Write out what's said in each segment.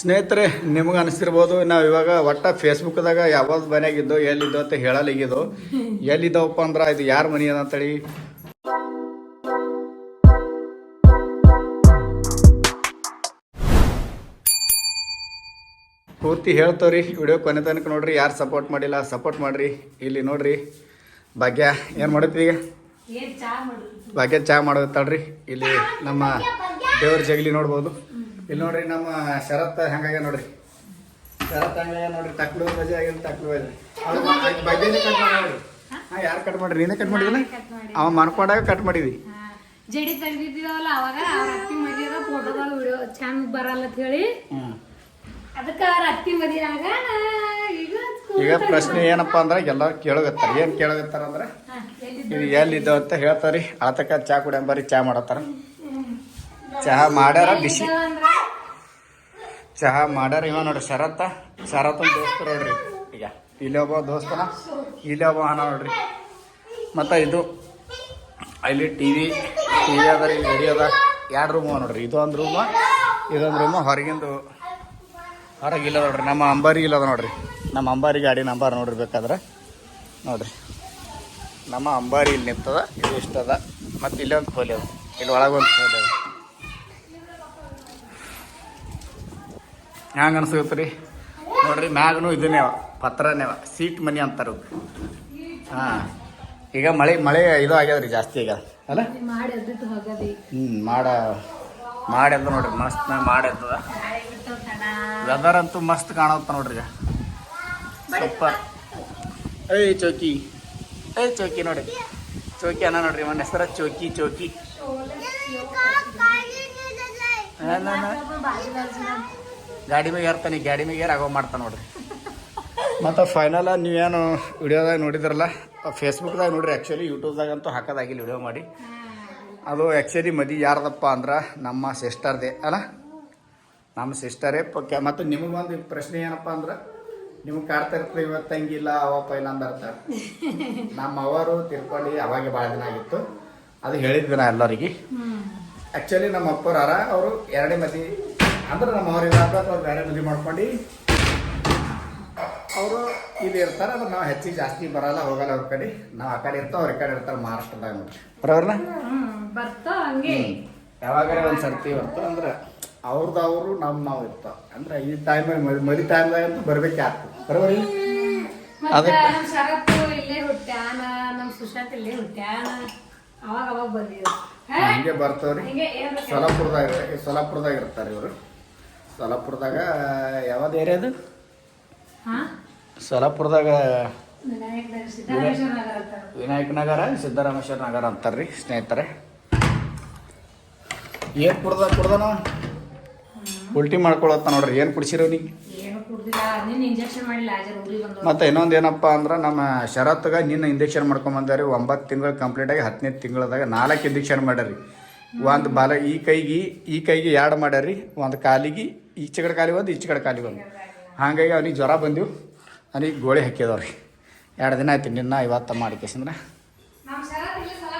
ಸ್ನೇಹಿತರೆ, ನಿಮ್ಗೆ ಅನಿಸ್ತಿರ್ಬೋದು ನಾವು ಇವಾಗ ಒಟ್ಟ ಫೇಸ್ಬುಕ್ದಾಗ ಯಾವ್ದು ಮನೆಯಾಗಿದ್ದೋ ಎಲ್ಲಿದ್ದೋ ಅಂತ ಹೇಳಲಿಗಿದ್ದು. ಎಲ್ಲಿದ್ದಾವಪ್ಪ ಅಂದ್ರೆ ಇದು ಯಾರ ಮನೆ ಅದ ಅಂತೇಳಿ ಪೂರ್ತಿ ಹೇಳ್ತವ್ರಿ. ವಿಡಿಯೋ ಕೊನೆ ತನಕ ನೋಡ್ರಿ. ಯಾರು ಸಪೋರ್ಟ್ ಮಾಡಿಲ್ಲ ಸಪೋರ್ಟ್ ಮಾಡ್ರಿ. ಇಲ್ಲಿ ನೋಡ್ರಿ, ಭಾಗ್ಯ ಏನು ಮಾಡುತ್ತೀವಿ ಈಗ? ಭಾಗ್ಯ ಚಹಾ ಮಾಡೋತ್ತಾಳ್ರಿ. ಇಲ್ಲಿ ನಮ್ಮ ದೇವ್ರ ಜಗಲಿ ನೋಡ್ಬೋದು. ಇಲ್ಲಿ ನೋಡ್ರಿ, ನಮ್ಮ ಶರತ್ ಹಂಗಾಗ ನೋಡ್ರಿ. ಶರತ್ ಹಂಗಾಗ ನೋಡ್ರಿ. ತಕ್ಳು ಬಜೆ ಆಗಿಲ್ಲ, ತಕ್ಳು ಬಜೆ ಬಗ್ಗೆನೇ ಕಟ್ ಮಾಡಿ ನೋಡ್ರಿ. ಹಾಂ, ಯಾರು ಕಟ್ ಮಾಡ್ರಿ? ನೀನೇ ಕಟ್ ಮಾಡಿದಿಲ್ಲ? ಅವ ಮನ್ಕೊಂಡಾಗ ಕಟ್ ಮಾಡಿದಿ. ಜಡಿ ತೆಗ್ದಿದ್ದೀವಲ್ಲ ಅವಾಗ ಅವ್ರ ಅತ್ತಿ ಮದಿಯಾಗ ಫೋಟೋದಾಗ ವಿಡಿಯೋ ಚಂದ ಬರಲ್ಲ ಅಂತ ಹೇಳಿ ಅದಕ್ಕೆ ಅವ್ರ ಅತ್ತಿ ಮದಿಯಾಗ ಈಗ ಪ್ರಶ್ನೆ ಏನಪ್ಪ ಅಂದ್ರೆ ಎಲ್ಲರೂ ಕೇಳಗತ್ತಾರ. ಏನು ಕೇಳಗತ್ತಾರ ಅಂದ್ರೆ ಇದು ಎಲ್ಲಿದ್ದಾವ ಅಂತ ಹೇಳ್ತಾರಿ. ಆತಕ ಚಹಾ ಕುಡಿಯಂಬರಿ ಚಹಾ ಮಾಡತ್ತಾರ. ಚಹಾ ಮಾಡ್ಯಾರ, ಬಿಸಿ ಚಹಾ ಮಾಡ್ಯಾರ. ಇವ ನೋಡ್ರಿ ಶರತ್ತ ದೋಸ್ತ ನೋಡ್ರಿ. ಈಗ ಇಲ್ಲಿ ಒಬ್ಬ ದೋಸ್ತನ, ಇಲ್ಲಿ ಒಬ್ಬ ಅಣ್ಣ ನೋಡ್ರಿ. ಮತ್ತು ಇದು ಅಲ್ಲಿ ಟಿ ವಿ ಅದ ರೀ, ರೆಡಿ ಅದ. 2 ರೂಮ್ ನೋಡ್ರಿ. ಇದೊಂದು ರೂಮ್ ಹೊರಗಿಂದು ಹೊರಗಿಲ್ಲ ನೋಡ್ರಿ. ನಮ್ಮ ಅಂಬಾರಿ ಇಲ್ಲದ ನೋಡ್ರಿ. ನಮ್ಮ ಅಂಬಾರಿ ಗಾಡಿ ನಂಬರ್ ನೋಡ್ರಿ ಬೇಕಾದ್ರೆ ನೋಡ್ರಿ. ನಮ್ಮ ಅಂಬಾರಿ ಇಲ್ಲಿ ನಿಂತದ. ಇದು ಇಷ್ಟದ. ಮತ್ತು ಇಲ್ಲೇ ಒಂದು ಖೋಲಿ ಅದ. ಇಲ್ಲಿ ಒಳಗೊಂದು ಖೋಲಿ ಅದ. ಹ್ಯಾಂಗೆ ಅನ್ಸುತ್ತೆ ರೀ ನೋಡ್ರಿ. ಮ್ಯಾಗನು ಇದನ್ನೇ ಪತ್ರನೇವ ಸೀಟ್ ಮನಿ ಅಂತಾರ. ಹಾಂ, ಈಗ ಮಳೆ ಇದು ಆಗ್ಯದ್ರಿ, ಜಾಸ್ತಿ ಆಗ್ಯದ ಅಲ್ಲ. ಮಾಡೆದ್ದ ನೋಡ್ರಿ. ಮಸ್ತ್ ಮಾಡೆದ್ದದ. ವೆದರ್ ಅಂತೂ ಮಸ್ತ್ ಕಾಣತ್ತ ನೋಡ್ರಿ. ಈಗ ಸೂಪರ್. ಏಯ್ ಚೌಕಿ ನೋಡ್ರಿ. ಚೌಕಿ ಅನ್ನ ನೋಡ್ರಿ. ನನ್ನ ಹೆಸರ ಚೌಕಿ. ಗಾಡಿ ಮ್ಯಾಗ ಏರ್ತಾನೆ. ಗಾಡಿ ಮ್ಯಾಗ ಏರ್ ಆಗೋ ಮಾಡ್ತಾನೆ ನೋಡ್ರಿ. ಮತ್ತು ಫೈನಲ್ ನೀವೇನು ವಿಡಿಯೋದಾಗ ನೋಡಿದ್ರಲ್ಲ, ಫೇಸ್ಬುಕ್ದಾಗ ನೋಡ್ರಿ. ಆ್ಯಕ್ಚುಲಿ ಯೂಟ್ಯೂಬ್ದಾಗಂತೂ ಹಾಕೋದಾಗಿಲ್ಲ ವಿಡಿಯೋ ಮಾಡಿ. ಅದು ಆ್ಯಕ್ಚುಲಿ ಮದಿ ಯಾರ್ದಪ್ಪ ಅಂದ್ರೆ ನಮ್ಮ ಸಿಸ್ಟರ್ದೇ ಅಲ್ಲ. ನಮ್ಮ ಸಿಸ್ಟರೇ ಮತ್ತು ನಿಮಗೊಂದು ಪ್ರಶ್ನೆ ಏನಪ್ಪ ಅಂದ್ರೆ, ನಿಮ್ಗೆ ಕಾಡ್ತಾ ಇರ್ತದೆ ಇವತ್ತು ತಂಗಿಲ್ಲ ಅವಪ್ಪ ಇಲ್ಲ ಅಂದಿರ್ತಾರೆ. ನಮ್ಮ ಅವರು ತಿರ್ಕೊಂಡು ಅವಾಗೆ ಭಾಳ ದಿನ ಆಗಿತ್ತು. ಅದು ಹೇಳಿದ್ವಿ ನಾ ಎಲ್ಲರಿಗೆ. ಆ್ಯಕ್ಚುಲಿ ನಮ್ಮ ಅಪ್ಪರಾರ ಅವರು 2ನೇ ಮದಿ ಅಂದ್ರೆ ನಮ್ಮ ಅವ್ರಿಗೆ ಅವ್ರು ಬೇರೆ ಮದುವೆ ಮಾಡ್ಕೊಂಡು ಅವರು ಇಲ್ಲಿ ಇರ್ತಾರೆ. ಅಂದ್ರೆ ನಾವು ಹೆಚ್ಚಿಗೆ ಜಾಸ್ತಿ ಬರಲ್ಲ, ಹೋಗಲ್ಲ. ಅವ್ರ ಕಡೆ ನಾವು ಆ ಕಡೆ ಇರ್ತಾವೆ, ಅವ್ರ ಕಡೆ ಇರ್ತಾರೆ. ಮಹಾರಾಷ್ಟ್ರದಾಗ ನೋಡ್ರಿ ಬರೋರ್ನ ಯಾವಾಗಾರ ಒಂದು ಸರ್ತಿ ಬರ್ತಾವ. ಅಂದ್ರೆ ಅವ್ರದ್ದು ನಾವು ಇರ್ತಾವ. ಅಂದ್ರೆ ಈ ಟೈಮಲ್ಲಿ ಮದಿ ಟೈಮ್ದಾಗ ಅಂತೂ ಬರ್ಬೇಕೆ ಆಗ್ತದೆ. ಬರೋಬರಿ. ಅದಕ್ಕೆ ಹಂಗೆ ಬರ್ತವ್ರಿ. ಸೊಲಾಪುರದಾಗ ಇರ್ತಾರೆ ಇವರು. ಸೊಲಾಪುರದಾಗ ಯಾವ್ದು ಏರಿಯಾದು? ಸೊಲಾಪುರದಾಗ ವಿನಾಯಕ ನಗರ, ಸಿದ್ದರಾಮೇಶ್ವರ ನಗರ ಅಂತಾರ್ರಿ ಸ್ನೇಹಿತರೆ. ಏನು ಕುಡ್ದಾನ ಉಲ್ಟಿ ಮಾಡ್ಕೊಳತ್ತ ನೋಡ್ರಿ. ಏನು ಕುಡಿಸಿರೋ ನೀ? ಮತ್ತು ಇನ್ನೊಂದು ಏನಪ್ಪ ಅಂದ್ರೆ, ನಮ್ಮ ಶರತ್ಗೆ ನಿನ್ನ ಇಂಜೆಕ್ಷನ್ ಮಾಡ್ಕೊಂಬಂದಾರಿ. 9 ತಿಂಗಳು ಕಂಪ್ಲೀಟ್ ಆಗಿ 10ನೇ ತಿಂಗಳದಾಗ 4 ಇಂಜೆಕ್ಷನ್ ಮಾಡ್ಯಾರಿ. ಒಂದು ಈ ಕೈಗೆ 2 ಮಾಡ್ಯಾರಿ. ಒಂದು ಕಾಲಿಗೆ ಈಚೆ ಕಡೆ ಕಾಲಿಗೆ ಒಂದು, ಈಚೆ ಕಡೆ ಕಾಲಿಗೆ ಒಂದು. ಹಾಗಾಗಿ ಅವ್ನಿಗೆ ಜ್ವರ ಬಂದಿವು. ಅವನಿಗೆ ಗೋಳಿ ಹಾಕಿದವ್ರಿ. 2 ದಿನ ಆಯ್ತು. ನಿನ್ನ ಇವತ್ತು ಮಾಡಿಕೆಸಂದ್ರೆ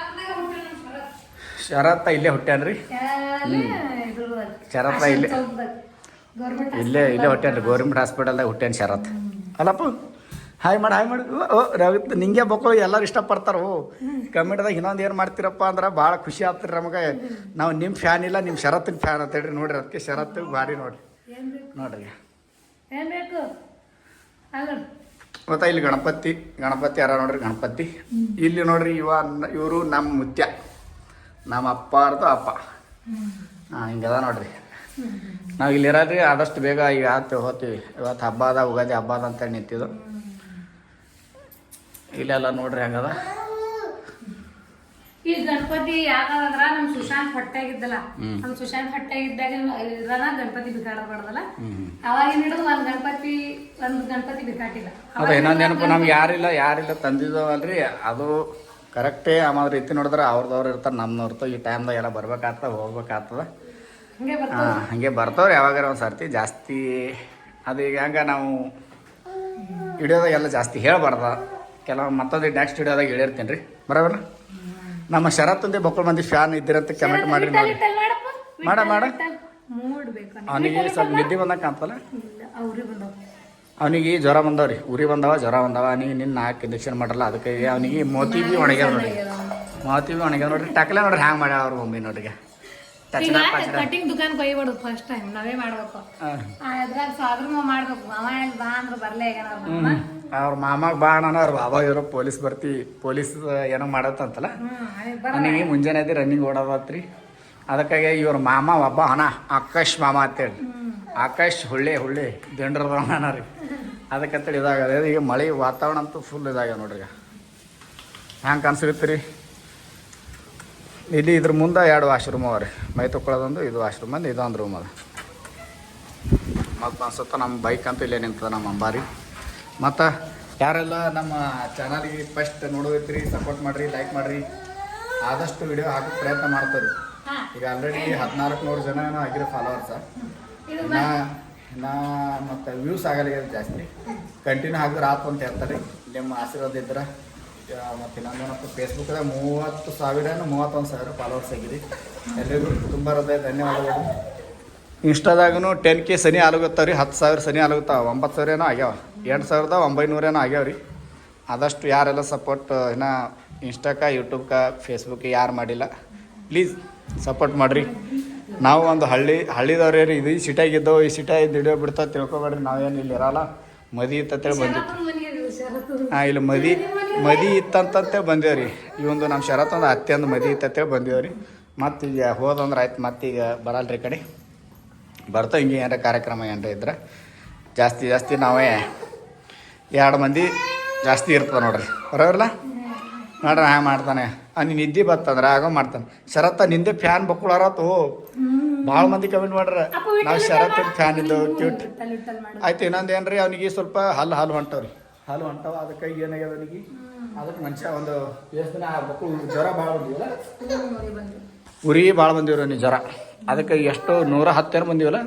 ಶರತ್ತ ಇಲ್ಲೇ ಹುಟ್ಟ್ಯಾನ್ರಿ. ಶರತ್ತ ಇಲ್ಲೇ ಹುಟ್ಟ್ಯಾನ್ರಿ. ಗೌರ್ಮೆಂಟ್ ಹಾಸ್ಪಿಟಲ್ದಾಗ ಹುಟ್ಟ್ಯಾನ ಶರತ್ ಅಲ್ಲಪ್ಪ. ಹಾಯ್ ಮಾಡಿ ರವಿತ್ ನಿಂಗೆ ಮಕ್ಕಳು ಎಲ್ಲರೂ ಇಷ್ಟಪಡ್ತಾರೋ. ಕಮೆಂಟ್ದಾಗ ಇನ್ನೊಂದು ಏನು ಮಾಡ್ತೀರಪ್ಪ ಅಂದ್ರೆ ಭಾಳ ಖುಷಿ ಆಗ್ತೀರಿ ನಮಗೆ. ನಾವು ನಿಮ್ಮ ಫ್ಯಾನ್ ಇಲ್ಲ, ನಿಮ್ಮ ಶರತ್ತಿನ ಫ್ಯಾನ್ ಅಂತ ಹೇಳ್ರಿ. ನೋಡ್ರಿ, ಅದಕ್ಕೆ ಶರತ್ ಭಾರಿ ನೋಡ್ರಿ. ಮತ್ತು ಇಲ್ಲಿ ಗಣಪತಿ ಯಾರ ನೋಡ್ರಿ. ಗಣಪತಿ ಇಲ್ಲಿ ನೋಡ್ರಿ. ಇವರು ನಮ್ಮ ಮುತ್ಯ, ನಮ್ಮ ಅಪ್ಪಾರ್ದು ಅಪ್ಪ. ಹಾಂ, ಹಿಂಗದ ನೋಡ್ರಿ. ನಾವು ಇಲ್ಲಿರೋದ್ರಿ ಆದಷ್ಟು ಬೇಗ ಈಗ ಹೋಗ್ತೀವಿ. ಇವತ್ತು ಹಬ್ಬದ ಉಗಾದಿ ಹಬ್ಬದ ಅಂತೇಳಿ ನಿಂತಿದ್ದು. ಇಲ್ಲೆಲ್ಲ ನೋಡ್ರಿ ಹಂಗದ. ಈ ಗಣಪತಿ ಯಾಕಂದ್ರ ನಮ್ ಸುಶಾಂತ್ ಹೊಟ್ಟಾಗಿದ್ದಲ್ಲ, ನಮ್ ಸುಶಾಂತ್ ಹೊಟ್ಟಾಗಿದ್ದಾಗ ಗಣಪತಿ ಬಿಕಾಡಬಾರ್ದಲ್ಲ. ಅವಾಗಿನ ಹಿಡಿದು ಒಂದ್ ಗಣಪತಿ ಬಿಕಾಟಿಲ್ಲ. ಅದ ಇನ್ನೊಂದೇನಪ್ಪ, ನಮ್ಗೆ ಯಾರಿಲ್ಲ ತಂದಿದ್ದವಲ್ರಿ. ಅದು ಕರೆಕ್ಟೇ. ಆಮೇಲೆ ರೀತಿ ನೋಡಿದ್ರೆ ಅವ್ರದವ್ರು ಇರ್ತಾರೆ, ನಮ್ನವ್ರು ಇರ್ತಾವೆ. ಈ ಟೈಮ್ದಾಗ ಎಲ್ಲ ಬರ್ಬೇಕಾಗ್ತದ, ಹೋಗ್ಬೇಕಾಗ್ತದ. ಹಂಗೆ ಬರ್ತಾವ್ರಿ ಯಾವಾಗಾರ ಒಂದು ಸರ್ತಿ. ಜಾಸ್ತಿ ಅದು ಈಗ ಹಂಗೆ ನಾವು ವಿಡಿಯೋದಾಗ ಎಲ್ಲ ಜಾಸ್ತಿ ಹೇಳ್ಬಾರ್ದ. ಕೆಲವು ಮತ್ತೊಂದು ನೆಕ್ಸ್ಟ್ ವಿಡಿಯೋದಾಗ ಹೇಳಿರ್ತೀನಿ ರೀ. ಬರೋಬರ. ನಮ್ಮ ಶರತ್ತಂದೇ ಬಕ್ಕಳು ಮಂದಿ ಫ್ಯಾನ್ ಇದ್ದೀರಂತ ಕಮೆಂಟ್ ಮಾಡಿರಿ. ನೋಡಿ, ಮಾಡ ಮೂಡ್ ಬೇಕು ಅವನಿಗೆ ಸ್ವಲ್ಪ ನಿದ್ದೆ ಬಂದಾಗ ಕಾಣ್ತಲ್ಲ. ಇಲ್ಲ ಅವ್ರಿಗೆ ಬಂದವ ಅವನಿಗೆ ಜ್ವರ ಬಂದವ್ರಿ, ಉರಿ ಬಂದವ, ಜ್ವರ ಬಂದವ. ಅವನಿಗೆ ನಿನ್ನ 4 ಇಂಜೆಕ್ಷನ್ ಮಾಡಲ್ಲ, ಅದಕ್ಕೆ ಅವನಿಗೆ ಮೋತಿ ಬಿ ಒಣಗ್ಯಾವ ನೋಡ್ರಿ, ಮೋತಿ ಬಿ ಒಣಗ್ಯಾವ ನೋಡ್ರಿ. ಟಕ್ಲೆ ನೋಡ್ರಿ ಹ್ಯಾಂಗೆ ಮಾಡ್ಯಾವ ಅವ್ರ ಮಮ್ಮಿ ನೋಡ್ರಿಗೆ. ಕಟಿಂಗ್ ದುಕಾನ್ ಕೊಯ್ಯಬಾರ್ದು ಫಸ್ಟ್ ಟೈಮ್ ನಾವೇ ಮಾಡ್ಬೇಕು. ಅದ್ರಾಗ ಸಾದ್ರ ಮಾಡ್ಬೇಕು. ಮಾವ ಎಲ್ಲಿ ಬಾ ಅಂದ್ರೆ ಬರ್ಲೇ ಆಗ್ಯಾನ ಅವ್ರ ಮಾಮಾಗ ಬಾ ಅಣ್ಣ, ಅವ್ರ ಬಾಬಾ ಇರೋ ಪೊಲೀಸ್ ಪೊಲೀಸ್ ಏನೋ ಮಾಡತ್ತಂತಲ್ಲ. ಅವನಿಗೆ ಮುಂಜಾನೆ ಎದ್ದು ರನ್ನಿಂಗ್ ಓಡೋದತ್ರಿ. ಅದಕ್ಕಾಗಿ ಇವ್ರ ಮಾಮ ಒಬ್ಬ ಅಣ್ಣ ಆಕಾಶ್ ಮಾಮ ಅಂತೇಳಿ, ಆಕಾಶ್ ಹುಳ್ಳಿ ದಿಂಡ್ರದ ಅಣ್ಣ ರೀ. ಅದಕ್ಕಂತೇಳಿ ಇದಾಗದ. ಈಗ ಮಳೆ ವಾತಾವರಣ ಅಂತೂ ಫುಲ್ ಇದಾಗ್ಯಾವ ನೋಡ್ರಿ. ಹ್ಯಾಂಗೆ ಕಾಣಿಸುತ್ತೆ ರೀ. ಇಲ್ಲಿ ಇದ್ರ ಮುಂದೆ 2 ವಾಶ್ರೂಮ್ ಅವ ರೀ. ಮೈ ತೊಗೊಳೋದೊಂದು, ಇದು ವಾಶ್ರೂಮ್ ಅಂದು, ಇದೊಂದು ರೂಮ್ ಅದ. ಮತ್ತು ಅನ್ಸುತ್ತೆ ನಮ್ಮ ಬೈಕ್ ಅಂತೂ ಇಲ್ಲೇ ನಿಂತದ ನಮ್ಮ ಅಂಬಾರಿ. ಮತ್ತು ಯಾರೆಲ್ಲ ನಮ್ಮ ಚಾನಲ್ಗೆ ಫಸ್ಟ್ ನೋಡೋದೈತ್ರಿ, ಸಪೋರ್ಟ್ ಮಾಡಿರಿ, ಲೈಕ್ ಮಾಡಿರಿ. ಆದಷ್ಟು ವಿಡಿಯೋ ಹಾಕೋಕ್ಕೆ ಪ್ರಯತ್ನ ಮಾಡ್ತಾರೆ. ಈಗ ಆಲ್ರೆಡಿ 1400 ಜನ ಏನೋ ಆಗಿರೋ ಫಾಲೋವರ್ಸ. ಮತ್ತು ವ್ಯೂಸ್ ಆಗಲ್ಲ ಜಾಸ್ತಿ. ಕಂಟಿನ್ಯೂ ಹಾಕಿದ್ರೆ ಆತು ಅಂತ ಹೇಳ್ತಾರೆ. ನಿಮ್ಮ ಆಶೀರ್ವಾದ ಇದ್ರೆ. ಮತ್ತು ಇನ್ನೊಂದೇನಪ್ಪ, ಫೇಸ್ಬುಕ್ದಾಗ 31,000 ಫಾಲೋವರ್ಸ್ ಆಗಿದೆ. ಎಲ್ಲರಿಗೂ ತುಂಬ ಹೃದಯ ಧನ್ಯವಾದಗಳು. ಇನ್ಸ್ಟಾದಾಗೂ 10K ಸನಿ ಆಲುಗುತ್ತಾವ ರೀ, 10,000 ಸನಿ ಆಲುಗುತ್ತಾವ. 9,000 ಏನೋ ಆಗ್ಯಾವ, 8,900 ಏನೋ ಆಗ್ಯಾವ ರೀ. ಆದಷ್ಟು ಯಾರೆಲ್ಲ ಸಪೋರ್ಟ್ ಇನ್ನೂ ಇನ್ಸ್ಟಾಕ್ಕೆ, ಯೂಟ್ಯೂಬ್ಗೆ, ಫೇಸ್ಬುಕ್ಗೆ ಯಾರು ಮಾಡಿಲ್ಲ, ಪ್ಲೀಸ್ ಸಪೋರ್ಟ್ ಮಾಡಿರಿ. ನಾವು ಒಂದು ಹಳ್ಳಿದವ್ರೇ ರೀ. ಇದು ಈ ಸಿಟಿಯಾಗಿದ್ದವು, ಈ ಸಿಟಿಯಾಗಿದ್ದು ವಿಡಿಯೋ ಬಿಡ್ತಾ ತಿಳ್ಕೊಬೇಡ್ರಿ. ನಾವೇನು ಇಲ್ಲಿ ಇರಲ್ಲ, ಮದಿ ಇತ್ತಂತೇಳಿ ಬಂದಿತ್ತು. ಇಲ್ಲಿ ಮದಿ ಇತ್ತಂತಂತೇಳಿ ಬಂದೇವ್ರಿ. ಈ ಒಂದು ನಮ್ಮ ಶರತ್ತೊಂದು ಅತ್ತೆ ಒಂದು ಮದಿ ಇತ್ತಂತೇಳಿ ಬಂದೇವ್ರಿ. ಮತ್ತು ಈಗ ಹೋದಂದ್ರೆ ಆಯ್ತು, ಮತ್ತೀಗ ಬರಲ್ರಿ ಈ ಕಡೆ. ಬರ್ತಾ ಹಿಂಗೆ ಏನಾರ ಕಾರ್ಯಕ್ರಮ ಏನಾರ ಇದ್ರೆ ಜಾಸ್ತಿ ನಾವೇ 2 ಮಂದಿ ಜಾಸ್ತಿ ಇರ್ತದೆ ನೋಡ್ರಿ. ಬರೋಲ್ಲ ನೋಡ್ರಿ ಹ್ಯಾಂಗೆ ಮಾಡ್ತಾನೆ. ನೀನು ನಿದ್ದೆ ಬರ್ತಂದ್ರೆ ಆಗೋ ಮಾಡ್ತಾನೆ. ಶರತ್ತ ನಿಂದೆ ಫ್ಯಾನ್ ಬಕ್ಕುಳಾರತ್ತು ಭಾಳ ಮಂದಿ ಕಮೆಂಟ್ ಮಾಡ್ರೆ. ನಾವು ಶರತ್ತಿನ ಫ್ಯಾನ್ ಇದ್ದವು ಕ್ಯೂಟ್ ಆಯ್ತು. ಇನ್ನೊಂದು ಏನು ರೀ, ಅವನಿಗೆ ಸ್ವಲ್ಪ ಹಲ್ಲು ಹೊಂಟವ್ರಿ, ಹಲ್ಲು ಹೊಂಟವ. ಅದಕ್ಕೆ ಏನಾಗ್ಯದ ಅವನಿಗೆ, ಅದಕ್ಕೆ ಮನುಷ್ಯ ಒಂದು ಎಷ್ಟು ದಿನ ಆಗ್ಬೇಕು. ಜ್ವರ ಭಾಳ ಬಂದಿವಲ್ಲ, ಉರಿ ಭಾಳ ಬಂದಿವ್ರಿ ಅವನಿಗೆ ಜ್ವರ. ಅದಕ್ಕೆ ಎಷ್ಟು 110 ಬಂದಿವಲ್ಲ,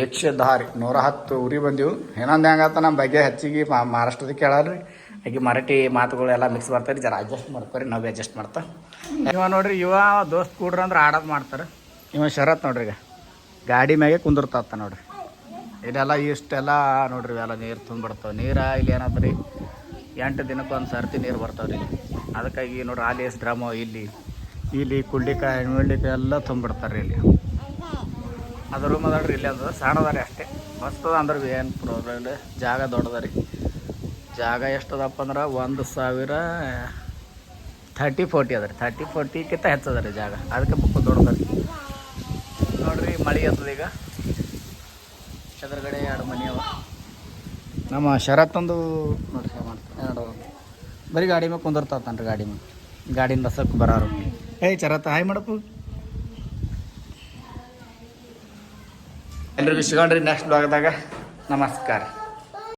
110 ರೀ, 110 ಉರಿ ಬಂದಿವು. ಇನ್ನೊಂದು ಹೆಂಗತ್ತ ನಮ್ಮ ಬಗ್ಗೆ ಹೆಚ್ಚಿಗೆ ಮಹಾರಾಷ್ಟ್ರದ ಕೇಳಲ್ರಿ. ಹಾಗೆ ಮರಾಠಿ ಮಾತುಗಳೆಲ್ಲ ಮಿಕ್ಸ್ ಬರ್ತಾರೆ. ಜರ ಅಡ್ಜಸ್ಟ್ ಮಾಡ್ತಾರೆ, ನಾವು ಅಡ್ಜಸ್ಟ್ ಮಾಡ್ತಾ. ಇವ ನೋಡ್ರಿ, ಇವ ದೋಸ್ತ್ ಕೂಡ್ರಿ ಅಂದ್ರೆ ಆಡೋದು ಮಾಡ್ತಾರೆ. ಇವ ಶರತ್ ನೋಡ್ರಿ, ಈಗ ಗಾಡಿ ಮ್ಯಾಗೆ ಕುಂದಿರ್ತಾವ ನೋಡ್ರಿ. ಇದೆಲ್ಲ ಇಷ್ಟೆಲ್ಲ ನೋಡ್ರಿ, ಇವೆಲ್ಲ ನೀರು ತುಂಬಿಡ್ತಾವೆ. ನೀರು ಇಲ್ಲಿ ಏನತ್ರಿ 8 ದಿನಕ್ಕೆ ಒಂದು ಸರ್ತಿ ನೀರು ಬರ್ತಾವ್ರಿ. ಅದಕ್ಕಾಗಿ ನೋಡ್ರಿ, ಅಲ್ಲಿ ಎಷ್ಟು ಡ್ರಮು, ಇಲ್ಲಿ ಕುಳ್ಳಿಕಾಯಿ ಎಲ್ಲ ತುಂಬಿಡ್ತಾರೆ ಇಲ್ಲಿ. ಅದು ರೂಮ್ ಅದ ರೀ, ಇಲ್ಲಿ ಅಂದ್ರೆ ಸಣ್ಣದಾರಿ ಅಷ್ಟೇ. ಮಸ್ತದ ಅಂದ್ರೆ ಏನು ಪ್ರಾಬ್ಲಮ್ ಇಲ್ಲ. ಜಾಗ ದೊಡ್ಡದ ರೀ. ಜಾಗ ಎಷ್ಟದಪ್ಪ ಅಂದ್ರೆ 1,030-40 ಅದ ರೀ. 30-40ಕ್ಕಿಂತ ಹೆಚ್ಚದ ರೀ ಜಾಗ. ಅದಕ್ಕೆ ಬುಕ್ ದೊಡ್ಡದ ರೀ. ನೋಡ್ರಿ ಮಳೆ ಆಗ್ತದೆ ಈಗ. ಎದುರುಗಡೆ 2 ಮನೆ ಅವ. ನಮ್ಮ ಶರತ್ತೊಂದು ನೋಡ್ರಿ ಮಾಡ್ತಾರೆ. ಬರೀ ಗಾಡಿ ಮೇಲೆ ಕುಂದಿರ್ತಾತಾನ ರೀ. ಗಾಡಿಯಿಂದ ಸಕ್ ಬರೋರು. ಶರತ್ತ ಹಾಯ್ ಮಾಡಪ್ಪು. ಎಲ್ರಿಗೂ ಸಿಗೋಣ್ರಿ ನೆಕ್ಸ್ಟ್ ಬ್ಲಾಗ್ದಾಗ. ನಮಸ್ಕಾರ.